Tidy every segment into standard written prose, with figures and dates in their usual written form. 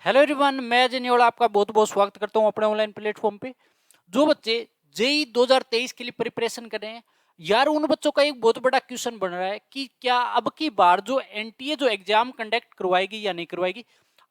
Hello everyone, मैं अजय नियोला आपका बहुत बहुत स्वागत करता हूं अपने ऑनलाइन प्लेटफॉर्म पे। जो बच्चे जेई 2023 के लिए प्रिपरेशन कर रहे हैं यार, उन बच्चों का एक बहुत बड़ा क्वेश्चन बन रहा है कि क्या अब की बार जो एनटीए जो एग्जाम कंडक्ट करवाएगी या नहीं करवाएगी।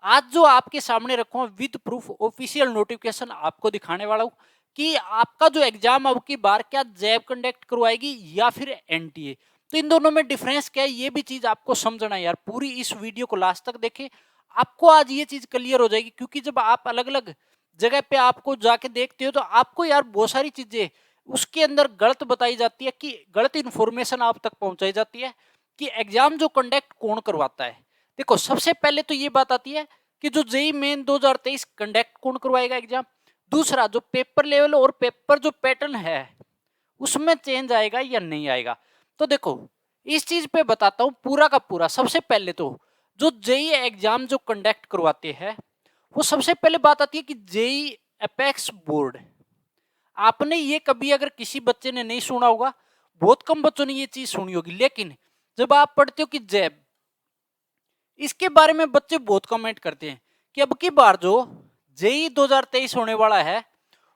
आज जो आपके सामने रखा हूं विद प्रूफ ऑफिशियल नोटिफिकेशन आपको दिखाने वाला हूं कि आपका जो एग्जाम अब की बार क्या जैब कंडक्ट करवाएगी या फिर एनटीए। तो इन दोनों में डिफरेंस क्या है ये भी चीज आपको समझना है यार। पूरी इस वीडियो को लास्ट तक देखें, आपको आज ये चीज क्लियर हो जाएगी। क्योंकि जब आप अलग अलग जगह पे आपको जाके देखते हो तो आपको यार बहुत सारी चीजें उसके अंदर गलत बताई जाती है, कि गलत इंफॉर्मेशन आप तक पहुंचाई जाती है कि एग्जाम जो कंडक्ट कौन करवाता है। देखो, सबसे पहले तो ये बात आती है कि जो जेई मेन 2023 कंडक्ट कौन करवाएगा एग्जाम। दूसरा, जो पेपर लेवल और पेपर जो पैटर्न है उसमें चेंज आएगा या नहीं आएगा। तो देखो, इस चीज पे बताता हूं पूरा का पूरा। सबसे पहले तो जो जेई एग्जाम जो कंडक्ट करवाते हैं, वो सबसे पहले बात आती है कि जेई अपेक्स बोर्ड। आपने ये कभी अगर किसी बच्चे ने नहीं सुना होगा, बहुत कम बच्चों ने ये चीज सुनी होगी, लेकिन जब आप पढ़ते हो कि जैब, इसके बारे में बच्चे बहुत कमेंट करते हैं कि अब की बार जो जेई 2023 होने वाला है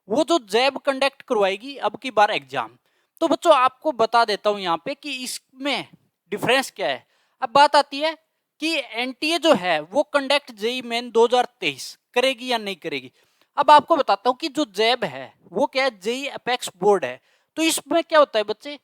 वो जो जैब कंडक्ट करवाएगी अब की बार एग्जाम। तो बच्चों आपको बता देता हूं यहाँ पे कि इसमें डिफरेंस क्या है। अब बात आती है कि एनटीए जो है वो कंडक्ट जेई मेन 2023 करेगी या नहीं करेगी। अब आपको बताता हूं कि जो जैब है वो क्या है, जेई अपेक्स बोर्ड है। तो इसमें क्या होता है बच्चे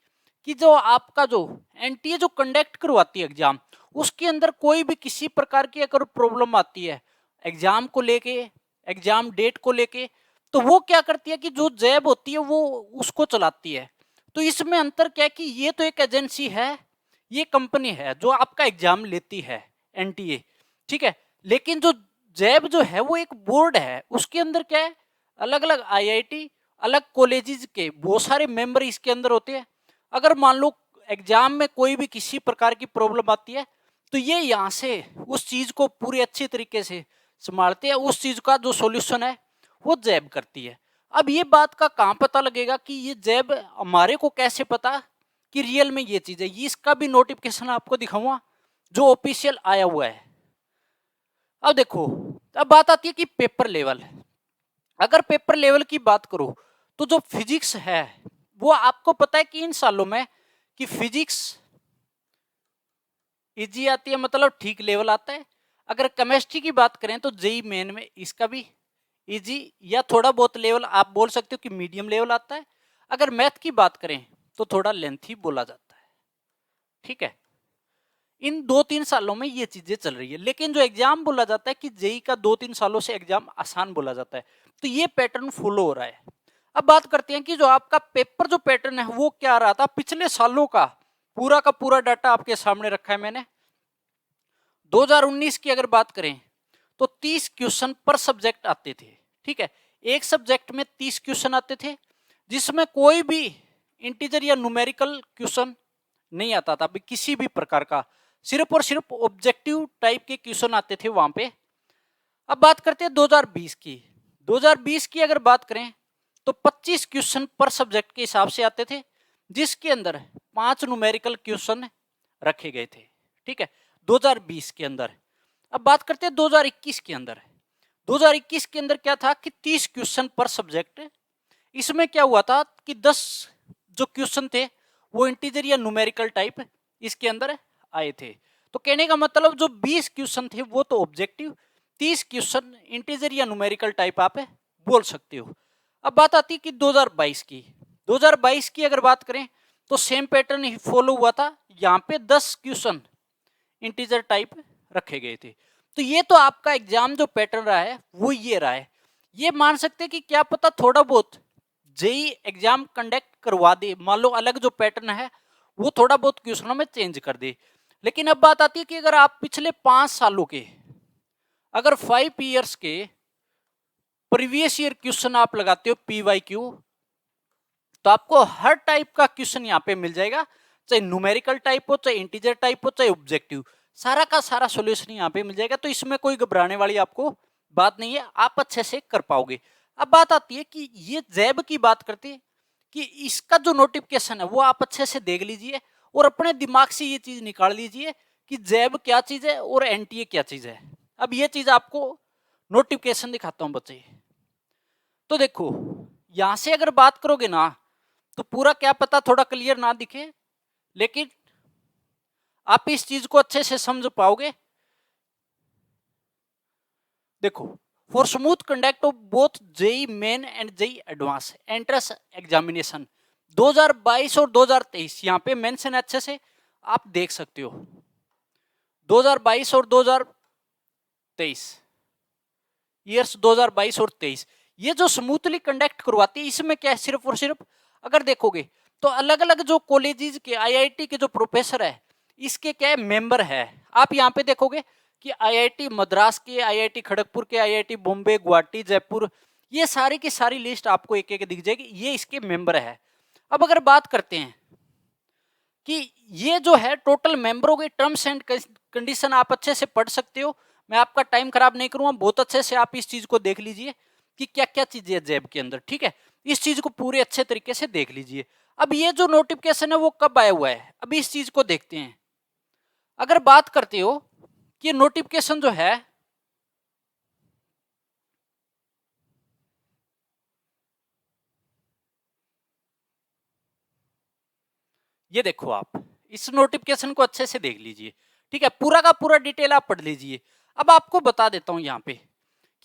कि जो आपका जो एनटीए जो कंडक्ट करवाती है एग्जाम, उसके अंदर कोई भी किसी प्रकार की अगर प्रॉब्लम आती है एग्जाम को लेके, एग्जाम डेट को लेके, तो वो क्या करती है कि जो जैब होती है वो उसको चलाती है। तो इसमें अंतर क्या है कि ये तो एक एजेंसी है, ये कंपनी है जो आपका एग्जाम लेती है, एनटीए, ठीक है। लेकिन जो जैब जो है वो एक बोर्ड है, उसके अंदर क्या है, अलग अलग आईआईटी, अलग कॉलेजेस के बहुत सारे मेंबर इसके अंदर होते हैं। अगर मान लो एग्जाम में कोई भी किसी प्रकार की प्रॉब्लम आती है तो ये यहाँ से उस चीज को पूरी अच्छी तरीके से संभालते हैं, उस चीज का जो सॉल्यूशन है वो जैब करती है। अब ये बात का कहाँ पता लगेगा कि ये जैब, हमारे को कैसे पता कि रियल में ये चीज है। ये इसका भी नोटिफिकेशन आपको दिखाऊंगा जो ऑफिशियल आया हुआ है। अब देखो, अब बात आती है कि पेपर लेवल। अगर पेपर लेवल की बात करो तो जो फिजिक्स है वो आपको पता है कि इन सालों में कि फिजिक्स इजी आती है, मतलब ठीक लेवल आता है। अगर केमिस्ट्री की बात करें तो जेई मेन में इसका भी इजी या थोड़ा बहुत लेवल आप बोल सकते हो कि मीडियम लेवल आता है। अगर मैथ की बात करें तो थोड़ा लेंथी बोला जाता है, ठीक है। इन 2-3 सालों में ये चीजें चल रही है। लेकिन जो एग्जाम बोला जाता है कि जेई का 2-3 सालों से एग्जाम आसान बोला जाता है, तो ये पैटर्न फॉलो हो रहा है। अब बात करते हैं कि जो आपका पेपर जो पैटर्न है वो क्या रहा था पिछले सालों का। पूरा का पूरा डाटा आपके सामने रखा है मैंने। 2019 की अगर बात करें तो 30 क्वेश्चन पर सब्जेक्ट आते थे, ठीक है। एक सब्जेक्ट में 30 क्वेश्चन आते थे, जिसमें कोई भी इंटीजर या न्यूमेरिकल क्वेश्चन नहीं आता था किसी भी प्रकार का। सिर्फ और सिर्फ ऑब्जेक्टिव टाइप के क्वेश्चन आते थे वहां पे। अब बात करते हैं 2020 की। 2020 की अगर बात करें तो 25 क्वेश्चन पर सब्जेक्ट के हिसाब से आते थे, जिसके अंदर 5 न्यूमेरिकल क्वेश्चन रखे गए थे, ठीक है, 2020 के अंदर। अब बात करते हैं 2021 के अंदर। 2021 के अंदर क्या था कि 30 क्वेश्चन पर सब्जेक्ट। इसमें क्या हुआ था कि 10 जो क्वेश्चन थे वो इंटीजर या न्यूमेरिकल टाइप इसके अंदर आए थे। तो कहने का मतलब जो 20 क्वेश्चन थे वो तो ऑब्जेक्टिव, 30 क्वेश्चन इंटीजर या न्यूमेरिकल टाइप आप बोल सकते हो। अब बात आती है कि 2022 की। 2022 की अगर बात करें तो सेम पैटर्न ही फॉलो हुआ था। यहाँ पे 10 क्वेश्चन इंटीजर टाइप रखे गए थे। तो ये तो आपका एग्जाम जो पैटर्न रहा है वो ये रहा है। ये मान सकते हैं कि क्या पता थोड़ा बहुत जेई एग्जाम कंडक्ट करवा दे, मान लो अलग जो पैटर्न है वो थोड़ा बहुत क्वेश्चनों में चेंज कर दे। लेकिन अब बात आती है कि अगर आप पिछले 5 सालों के, अगर 5 ईयर्स के प्रीवियस ईयर क्वेश्चन आप लगाते हो पीवाईक्यू, तो आपको हर टाइप का क्वेश्चन यहाँ पे मिल जाएगा। चाहे न्यूमेरिकल टाइप हो, चाहे इंटीजर टाइप हो, चाहे ऑब्जेक्टिव, सारा का सारा सॉल्यूशन यहाँ पे मिल जाएगा। तो इसमें कोई घबराने वाली आपको बात नहीं है, आप अच्छे से कर पाओगे। अब बात आती है कि ये जैब की बात करते हैं कि इसका जो नोटिफिकेशन है वो आप अच्छे से देख लीजिए और अपने दिमाग से ये चीज निकाल लीजिए कि जैब क्या चीज है और एनटीए क्या चीज है। अब ये चीज आपको नोटिफिकेशन दिखाता हूं बच्चे। तो देखो यहां से अगर बात करोगे ना तो पूरा क्या पता थोड़ा क्लियर ना दिखे, लेकिन आप इस चीज को अच्छे से समझ पाओगे। देखो, for smooth conduct of both JEE main and JEE advance entrance examination 2022 और 2023 यहाँ पे मेंशन अच्छे से आप देख सकते हो। 2022 और 2023 ईयर्स 2022 और 23 ये जो स्मूथली कंडक्ट करवाती है, इसमें क्या है सिर्फ और सिर्फ अगर देखोगे तो अलग अलग जो कॉलेजेस के आईआईटी के जो प्रोफेसर है इसके क्या है मेंबर है। आप यहाँ पे देखोगे कि आईआईटी मद्रास के, आईआईटी खड़गपुर के, आईआईटी बॉम्बे, गुवाहाटी, जयपुर, ये सारी की सारी लिस्ट आपको एक एक दिख जाएगी, ये इसके मेंबर है। अब अगर बात करते हैं कि ये जो है टोटल मेंबरों के टर्म्स एंड कंडीशन आप अच्छे से पढ़ सकते हो, मैं आपका टाइम खराब नहीं करूंगा, बहुत अच्छे से आप इस चीज को देख लीजिए कि क्या क्या चीजें है जैब के अंदर, ठीक है। इस चीज को पूरे अच्छे तरीके से देख लीजिए। अब ये जो नोटिफिकेशन है वो कब आया हुआ है, अभी इस चीज को देखते हैं। अगर बात करते हो कि नोटिफिकेशन जो है ये देखो, आप इस नोटिफिकेशन को अच्छे से देख लीजिए, ठीक है, पूरा का पूरा डिटेल आप पढ़ लीजिए। अब आपको बता देता हूं यहाँ पे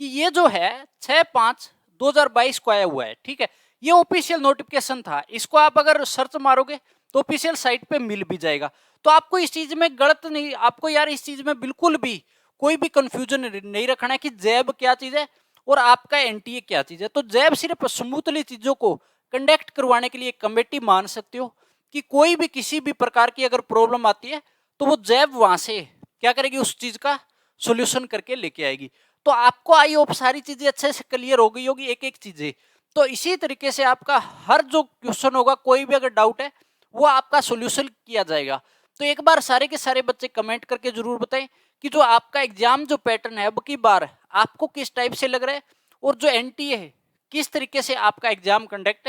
कि ये जो है 6/5/2022 को आया हुआ है, ठीक है। ये ऑफिशियल नोटिफिकेशन था, इसको आप अगर सर्च मारोगे तो ऑफिशियल साइट पे मिल भी जाएगा। तो आपको इस चीज में गलत नहीं, आपको यार इस चीज में बिल्कुल भी कोई भी कंफ्यूजन नहीं रखना है कि जैब क्या चीज है और आपका एनटीए क्या चीज है। तो जैब सिर्फ स्मूथली चीजों को कंडक्ट करवाने के लिए कमेटी मान सकते हो कि कोई भी किसी भी प्रकार की अगर प्रॉब्लम आती है तो वो जैब वहां से क्या करेगी, उस चीज का सोल्यूशन करके लेके आएगी। तो आपको आई होप सारी चीजें अच्छे से क्लियर हो गई होगी, एक एक चीजें। तो इसी तरीके से आपका हर जो क्वेश्चन होगा, कोई भी अगर डाउट है वो आपका सोल्यूशन किया जाएगा। तो एक बार सारे के सारे बच्चे कमेंट करके जरूर बताएं कि जो आपका एग्जाम जो पैटर्न है अब की बार आपको किस टाइप से लग रहा है और जो एनटीए है किस तरीके से आपका एग्जाम कंडक्ट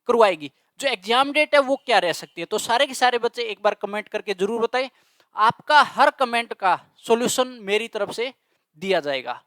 करवाएगी, जो एग्जाम डेट है वो क्या रह सकती है। तो सारे के सारे बच्चे एक बार कमेंट करके जरूर बताएं, आपका हर कमेंट का सॉल्यूशन मेरी तरफ से दिया जाएगा।